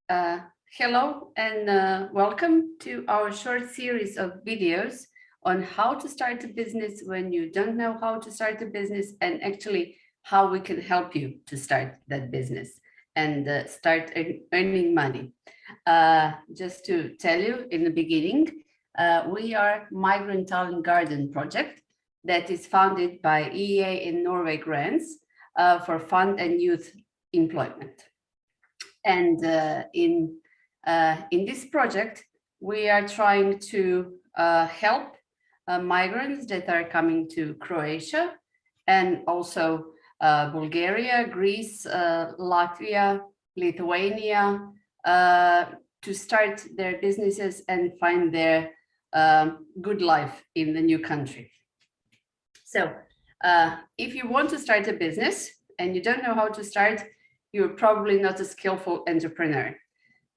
Hello and welcome to our short series of videos on how to start a business when you don't know how to start a business, and actually how we can help you to start that business and start earning money. Just to tell you in the beginning, we are Migrant Talent Garden project that is funded by EEA in Norway grants for fund and youth employment. And in this project, we are trying to help migrants that are coming to Croatia and also Bulgaria, Greece, Latvia, Lithuania, to start their businesses and find their good life in the new country. So if you want to start a business and you don't know how to start, you're probably not a skillful entrepreneur.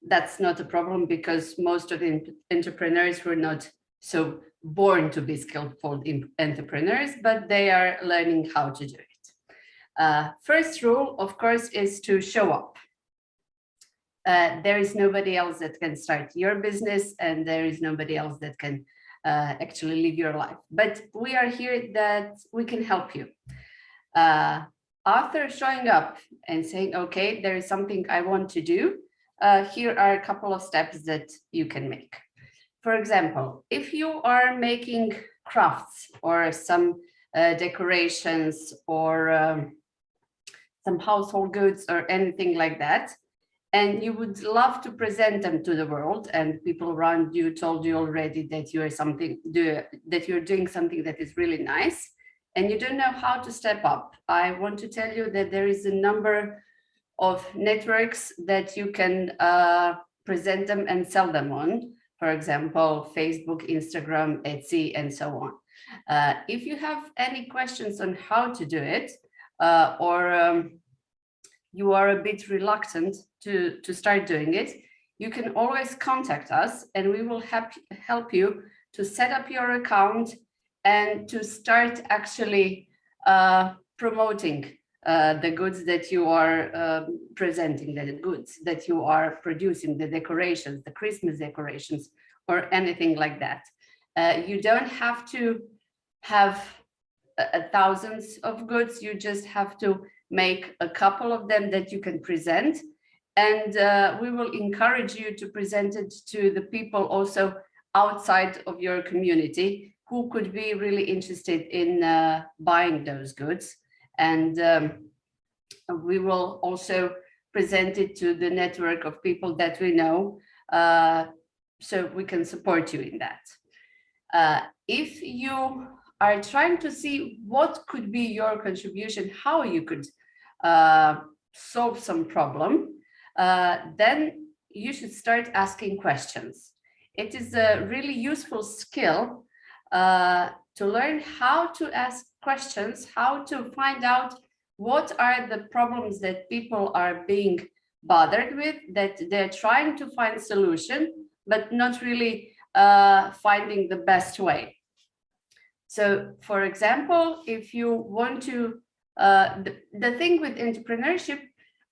That's not a problem, because most of the entrepreneurs were not so born to be skillful entrepreneurs, but they are learning how to do it. First rule, of course, is to show up. There is nobody else that can start your business, and there is nobody else that can actually live your life. But we are here that we can help you. After showing up and saying, okay, there is something I want to do, here are a couple of steps that you can make. For example, if you are making crafts or some decorations or some household goods or anything like that, and you would love to present them to the world, and people around you told you already that you are that you're doing something that is really nice, and you don't know how to step up, I want to tell you that there is a number of networks that you can present them and sell them on. For example, Facebook, Instagram, Etsy, and so on. If you have any questions on how to do it, or you are a bit reluctant to start doing it, you can always contact us and we will help you to set up your account and to start actually promoting the goods that you are presenting, the goods that you are producing, the decorations, the Christmas decorations, or anything like that. You don't have to have thousands of goods, you just have to make a couple of them that you can present, and we will encourage you to present it to the people also outside of your community who could be really interested in buying those goods. And we will also present it to the network of people that we know, so we can support you in that. If you are trying to see what could be your contribution, how you could solve some problem, then you should start asking questions. It is a really useful skill to learn how to ask questions, how to find out what are the problems that people are being bothered with, that they're trying to find solution, but not really finding the best way. So, for example, if you want to, the thing with entrepreneurship,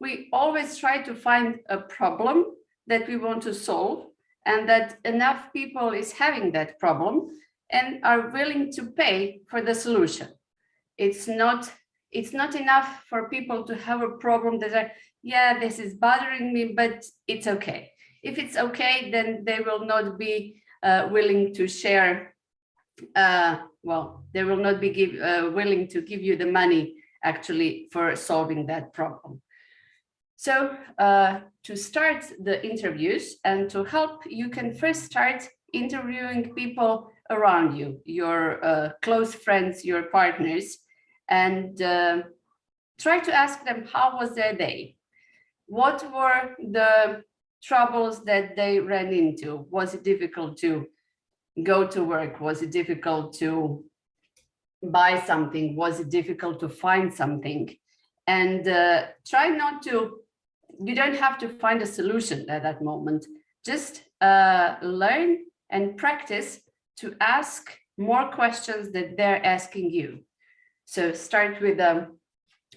we always try to find a problem that we want to solve, and that enough people is having that problem and are willing to pay for the solution. It's not enough for people to have a problem that are, yeah, this is bothering me, but it's okay. If it's okay, then they will not be willing to share. They will not be willing to give you the money actually for solving that problem. So to start the interviews and to help, you can first start interviewing people around you, your close friends, your partners, and try to ask them how was their day? What were the troubles that they ran into? Was it difficult to go to work? Was it difficult to buy something? Was it difficult to find something? And try not to, you don't have to find a solution at that moment. Just learn and practice to ask more questions that they're asking you. So start with,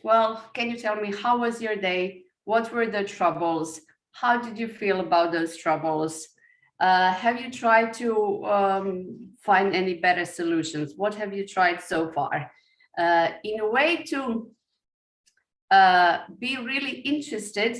well, can you tell me how was your day? What were the troubles? How did you feel about those troubles? Have you tried to find any better solutions? What have you tried so far? In a way to be really interested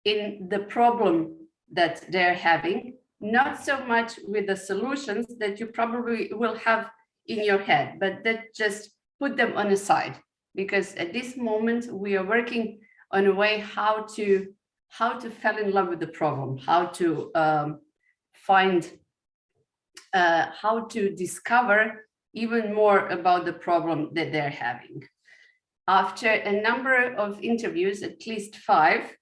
in the problem that they're having, not so much with the solutions that you probably will have in your head, but that just put them on the side. Because at this moment, we are working on a way how to fall in love with the problem, how to find, how to discover even more about the problem that they're having. After a number of interviews, at least 5,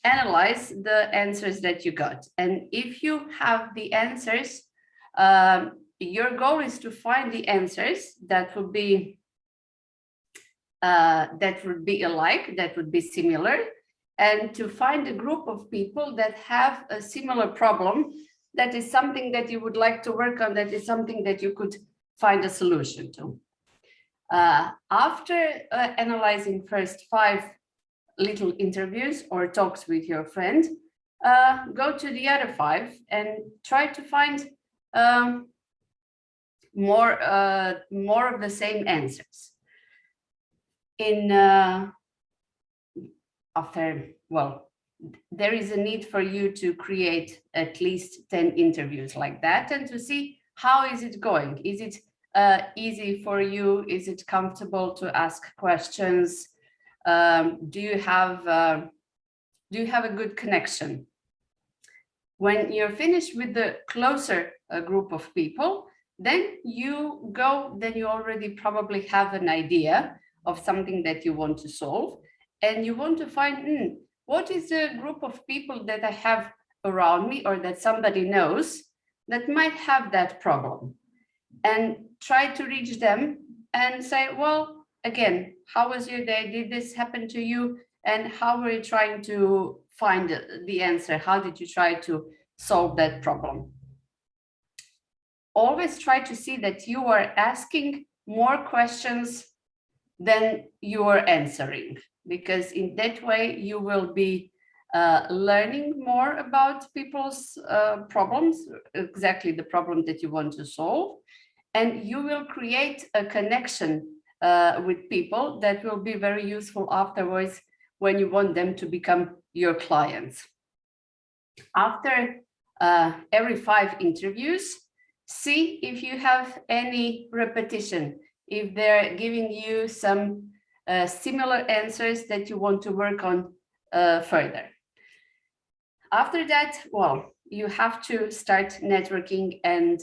analyze the answers that you got. And if you have the answers, your goal is to find the answers that would be alike, that would be similar, and to find a group of people that have a similar problem, that is something that you would like to work on, that is something that you could find a solution to. After analyzing first 5 little interviews or talks with your friend, go to the other 5 and try to find more of the same answers. There is a need for you to create at least 10 interviews like that, and to see how is it going. Is it easy for you? Is it comfortable to ask questions? Do you have a good connection? When you're finished with the closer group of people, then you already probably have an idea of something that you want to solve, and you want to find what is the group of people that I have around me or that somebody knows that might have that problem, and try to reach them and say, well, again, how was your day? Did this happen to you? And how were you trying to find the answer? How did you try to solve that problem? Always try to see that you are asking more questions than you are answering, because in that way you will be learning more about people's problems, exactly the problem that you want to solve, and you will create a connection with people that will be very useful afterwards when you want them to become your clients. After every 5 interviews, see if you have any repetition, if they're giving you some similar answers that you want to work on further. After that, well, you have to start networking and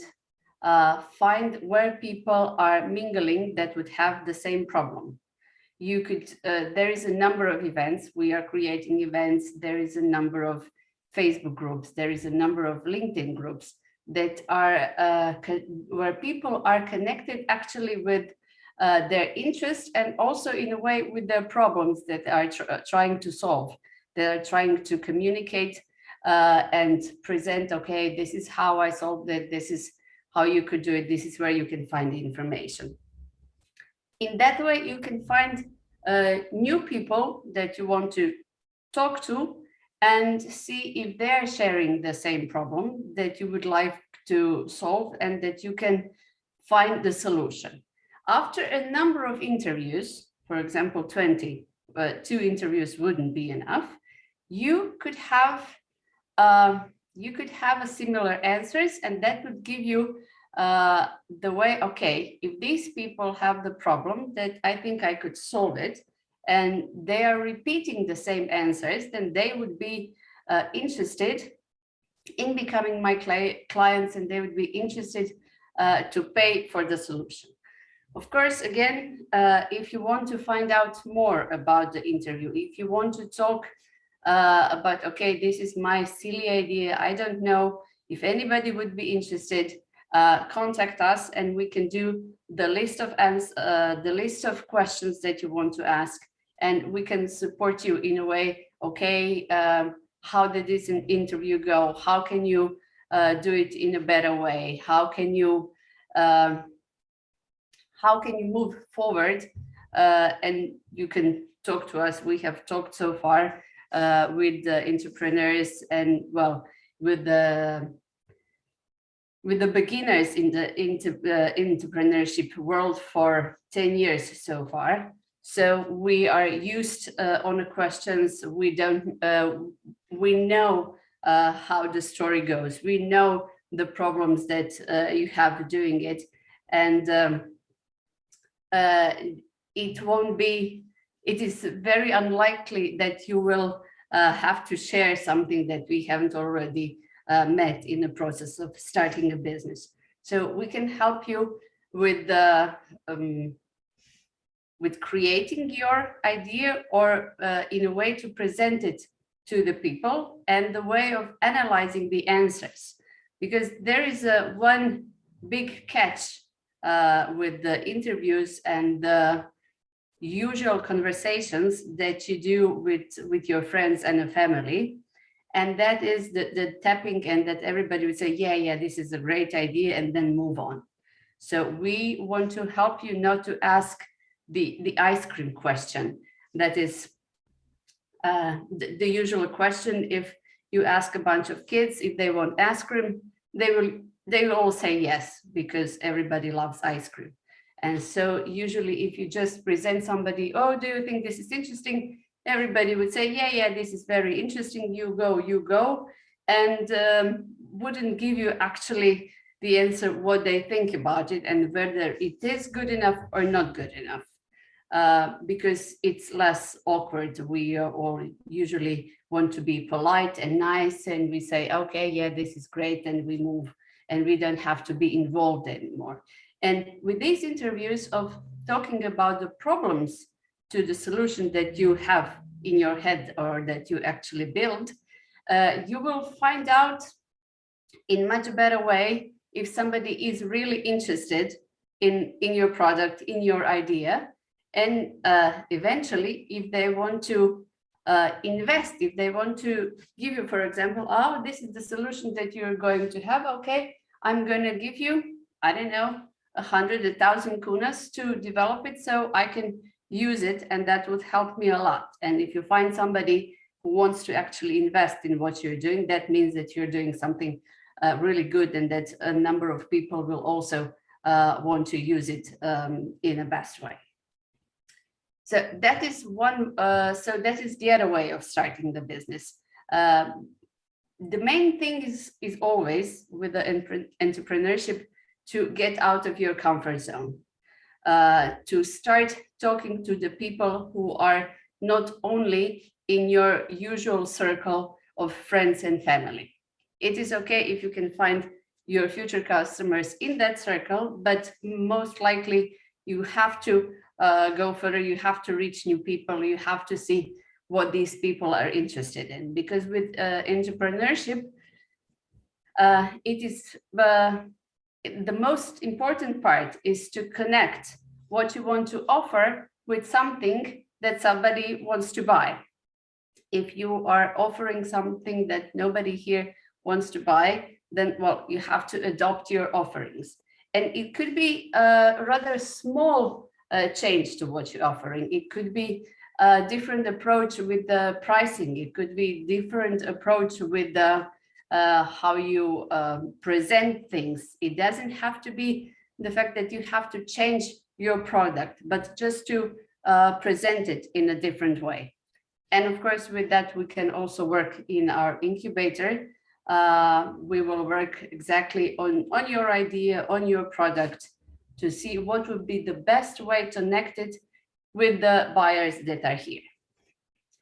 find where people are mingling that would have the same problem. You could, there is a number of events. We are creating events. There is a number of Facebook groups. There is a number of LinkedIn groups that are where people are connected actually with their interests, and also in a way with their problems that are trying to solve. They're trying to communicate and present, okay, this is how I solved it. This is how you could do it. This is where you can find the information. In that way, you can find new people that you want to talk to and see if they're sharing the same problem that you would like to solve, and that you can find the solution. After a number of interviews, for example, 20, 2 interviews wouldn't be enough, you could have a similar answers, and that would give you the way, okay, if these people have the problem, that I think I could solve it, and they are repeating the same answers, then they would be interested in becoming my clients, and they would be interested to pay for the solution. Of course, again, if you want to find out more about the interview, if you want to talk about, okay, this is my silly idea, I don't know if anybody would be interested, contact us, and we can do the list of questions that you want to ask, and we can support you in a way. Okay, how did this interview go? How can you do it in a better way? How can you move forward? And you can talk to us. We have talked so far with the entrepreneurs and, well, with the beginners in the entrepreneurship world for 10 years so far. So we are used on the questions. We know how the story goes. We know the problems that you have doing it, and it is very unlikely that you will have to share something that we haven't already met in the process of starting a business. So we can help you with creating your idea, or in a way to present it to the people, and the way of analyzing the answers, because there is one big catch with the interviews and the usual conversations that you do with your friends and a family. And that is the tapping, and that everybody would say, yeah, this is a great idea, and then move on. So we want to help you not to ask the ice cream question. That is the usual question. If you ask a bunch of kids if they want ice cream, they will all say yes, because everybody loves ice cream. And so usually if you just present somebody, oh, do you think this is interesting? Everybody would say, yeah, this is very interesting. You go, and wouldn't give you actually the answer what they think about it, and whether it is good enough or not good enough. Because it's less awkward. We all usually want to be polite and nice, and we say, okay, yeah, this is great, and we move, and we don't have to be involved anymore. And with these interviews of talking about the problems to the solution that you have in your head, or that you actually build, you will find out in much better way if somebody is really interested in your product, in your idea. And eventually, if they want to invest, if they want to give you, for example, oh, this is the solution that you're going to have, okay, I'm going to give you, I don't know, 100, 1,000 kunas to develop it, so I can use it, and that would help me a lot. And if you find somebody who wants to actually invest in what you're doing, that means that you're doing something really good, and that a number of people will also want to use it in a best way. So that is one. So that is the other way of starting the business. The main thing is always with the entrepreneurship to get out of your comfort zone, to start talking to the people who are not only in your usual circle of friends and family. It is okay if you can find your future customers in that circle, but most likely you have to go further. You have to reach new people. You have to see what these people are interested in, because with entrepreneurship, it is the most important part is to connect what you want to offer with something that somebody wants to buy. If you are offering something that nobody here wants to buy, then, well, you have to adopt your offerings. And it could be a rather small change to what you're offering. It could be a different approach with the pricing. It could be different approach with the how you present things. It doesn't have to be the fact that you have to change your product, but just to present it in a different way. And of course, with that, we can also work in our incubator. We will work exactly on your idea, on your product, to see what would be the best way to connect it with the buyers that are here.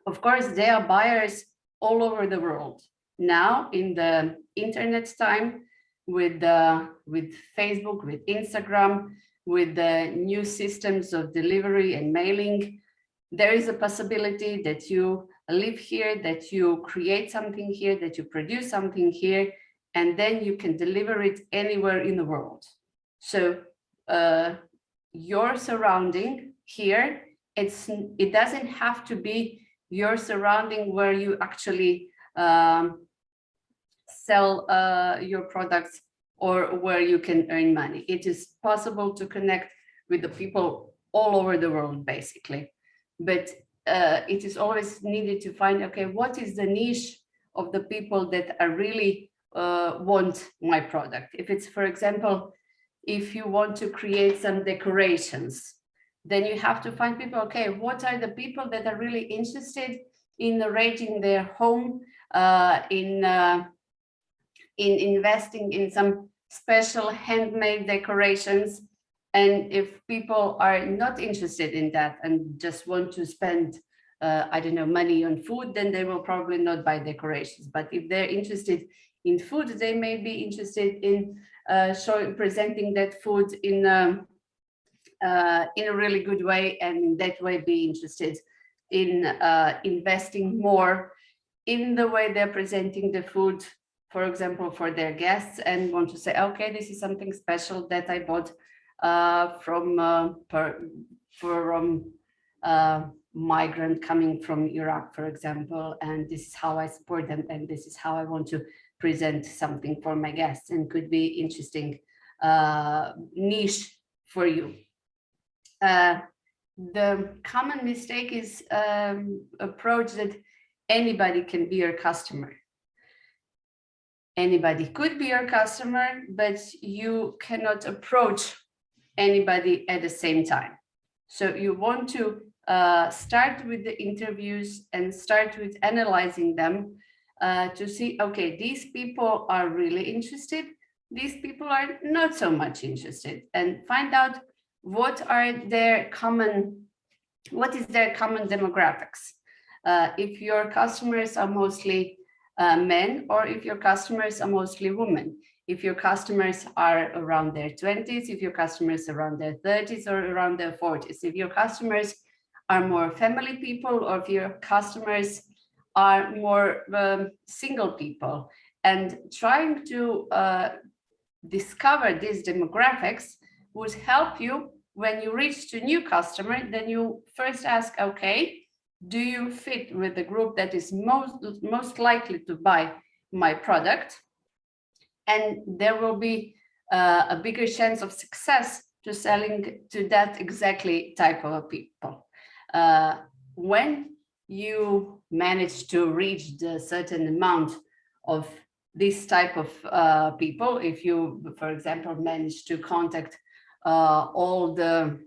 Of course, there are buyers all over the world. Now, in the internet time, with Facebook, with Instagram, with the new systems of delivery and mailing, there is a possibility that you live here, that you create something here, that you produce something here, and then you can deliver it anywhere in the world. So your surrounding here, it doesn't have to be your surrounding where you actually sell your products or where you can earn money. It is possible to connect with the people all over the world, basically. But it is always needed to find, okay, what is the niche of the people that are really want my product. If it's, for example, if you want to create some decorations, then you have to find people, okay, what are the people that are really interested in arranging their home, in investing in some special handmade decorations. And if people are not interested in that and just want to spend, I don't know, money on food, then they will probably not buy decorations. But if they're interested in food, they may be interested in presenting that food in a really good way, and in that way be interested in investing more in the way they're presenting the food, for example, for their guests, and want to say, okay, this is something special that I bought from migrant coming from Iraq, for example, and this is how I support them, and this is how I want to present something for my guests, and could be interesting niche for you. The common mistake is approach that anybody can be your customer. Anybody could be your customer, but you cannot approach anybody at the same time. So you want to start with the interviews and start with analyzing them to see, okay, these people are really interested, these people are not so much interested, and find out what is their common demographics. If your customers are mostly men, or if your customers are mostly women, if your customers are around their 20s, if your customers are around their 30s or around their 40s, if your customers are more family people, or if your customers are more single people, and trying to discover these demographics would help you when you reach to new customer. Then you first ask, okay, do you fit with the group that is most likely to buy my product? And there will be a bigger chance of success to selling to that exactly type of people. When you manage to reach the certain amount of this type of people, if you, for example, manage to contact all the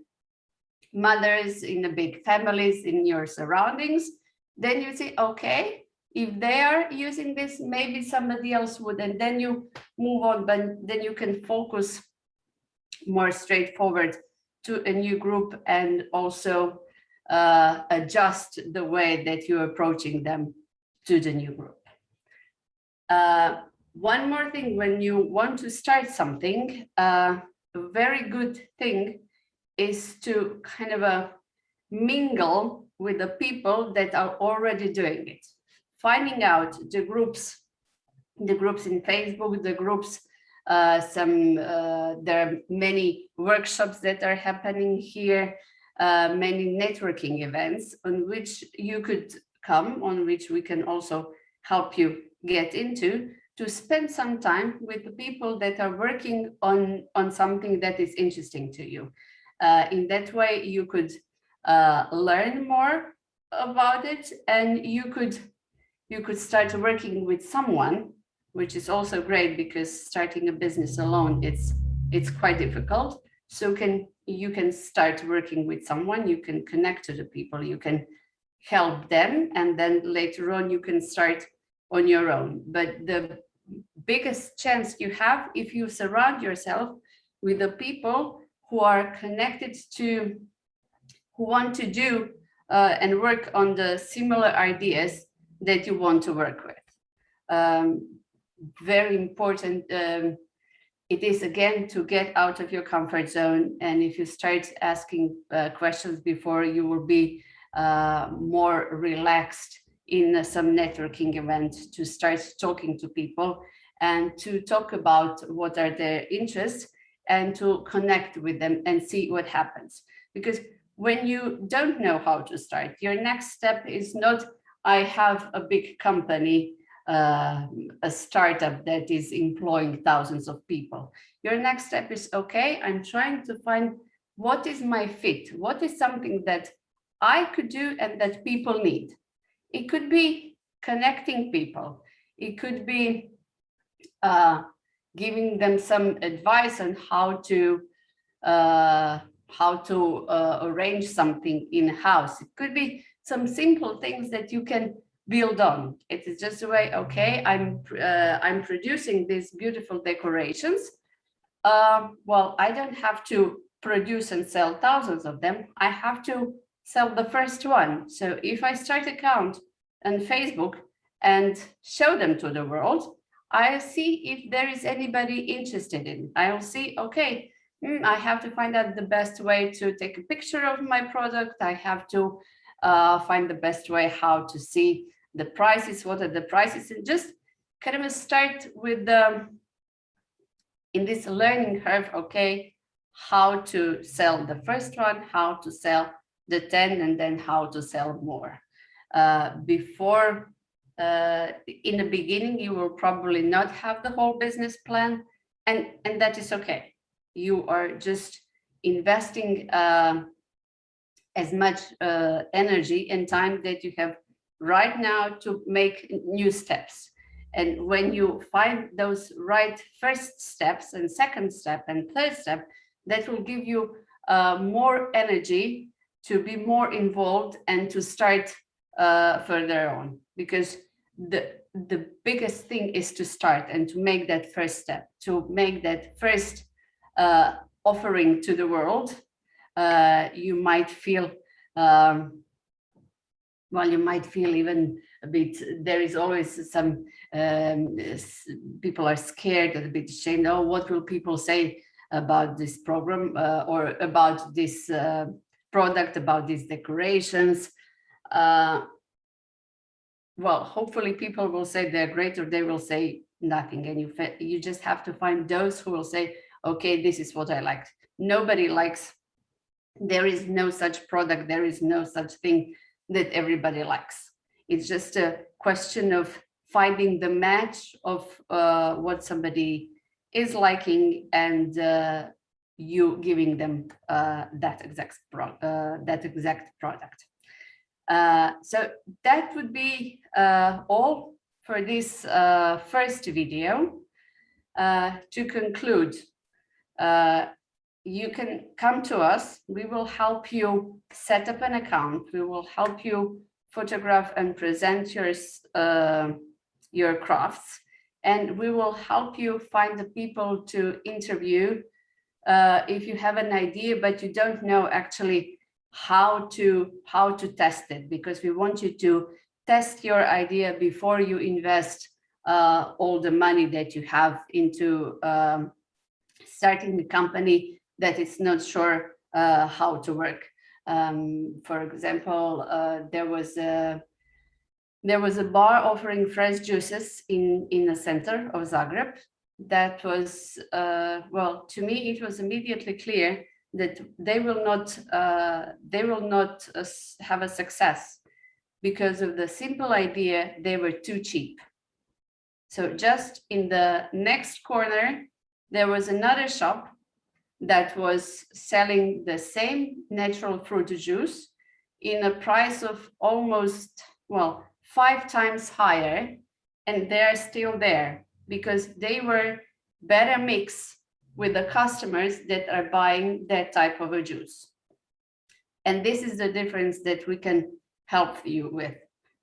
mothers in the big families in your surroundings, then you say, okay, if they are using this, maybe somebody else would, and then you move on, but then you can focus more straightforward to a new group, and also adjust the way that you're approaching them to the new group. One more thing, when you want to start something, a very good thing is to kind of mingle with the people that are already doing it. Finding out the groups in Facebook, the groups, there are many workshops that are happening here, many networking events on which you could come, on which we can also help you get into, to spend some time with the people that are working on something that is interesting to you. In that way, you could learn more about it, and you could start working with someone, which is also great, because starting a business alone, it's quite difficult. So you can start working with someone, you can connect to the people, you can help them, and then later on you can start on your own. But the biggest chance you have, if you surround yourself with the people who are connected to, who want to do and work on the similar ideas that you want to work with. Very important. It is, again, to get out of your comfort zone. And if you start asking questions before, you will be more relaxed in some networking event, to start talking to people and to talk about what are their interests, and to connect with them and see what happens. Because when you don't know how to start, your next step is not, I have a big company, a startup that is employing thousands of people. Your next step is, okay, I'm trying to find what is my fit, what is something that I could do and that people need. It could be connecting people. It could be giving them some advice on how to arrange something in house. It could be some simple things that you can build on. It is just a way. Okay, I'm producing these beautiful decorations. Well, I don't have to produce and sell thousands of them. I have to sell the first one. So if I start an account on Facebook and show them to the world, I'll see if there is anybody interested in. I'll see, okay, I have to find out the best way to take a picture of my product. I have to find the best way how to see the prices, what are the prices, and just kind of start with the in this learning curve, okay, how to sell the first one, how to sell the 10, and then how to sell more. Before, in the beginning, you will probably not have the whole business plan, and that is okay. You are just investing as much energy and time that you have right now to make new steps. And when you find those right first steps and second step and third step, that will give you more energy to be more involved and to start further on. Because the biggest thing is to start and to make that first step, to make that first offering to the world. You might feel, well, you might feel even a bit, there is always some, people are scared and a bit ashamed. Oh, what will people say about this program or about this product, about these decorations? Well, hopefully people will say they're great, or they will say nothing. And you just have to find those who will say, okay, this is what I liked. Nobody likes, there is no such product, there is no such thing that everybody likes. It's just a question of finding the match of what somebody is liking and you giving them that exact product. So that would be all for this first video. To conclude, you can come to us. We will help you set up an account. We will help you photograph and present your crafts, and we will help you find the people to interview if you have an idea but you don't know actually how to test it, because we want you to test your idea before you invest all the money that you have into starting the company that is not sure how to work. For example, there was a bar offering fresh juices in the center of Zagreb. That was, well, to me, it was immediately clear that they will not have a success because of the simple idea they were too cheap. So just in the next corner, there was another shop that was selling the same natural fruit juice in a price of almost, well, 5 times higher, and they're still there because they were better mix with the customers that are buying that type of a juice. And this is the difference that we can help you with,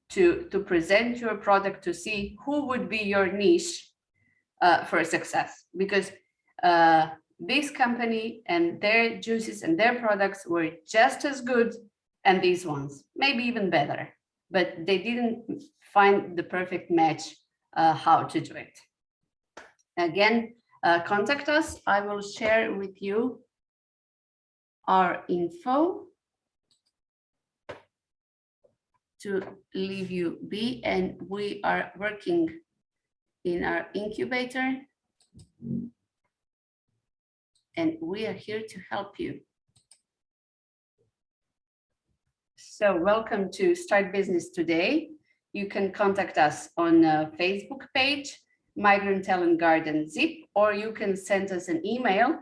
to present your product, to see who would be your niche for success. Because this company and their juices and their products were just as good, and these ones, maybe even better, but they didn't find the perfect match how to do it. Again, contact us. I will share with you our info to leave you be, and we are working in our incubator, and we are here to help you. So welcome to Start Business Today. You can contact us on a Facebook page, Migrant Talent Garden Zip, or you can send us an email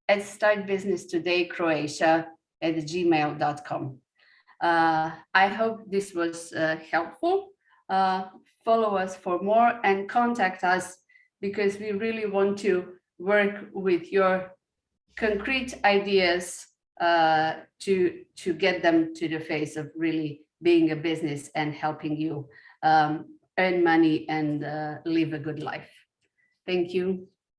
at startbusinesstodaycroatia@gmail.com. I hope this was helpful. Follow us for more and contact us, because we really want to work with your concrete ideas to get them to the phase of really being a business and helping you earn money and live a good life. Thank you.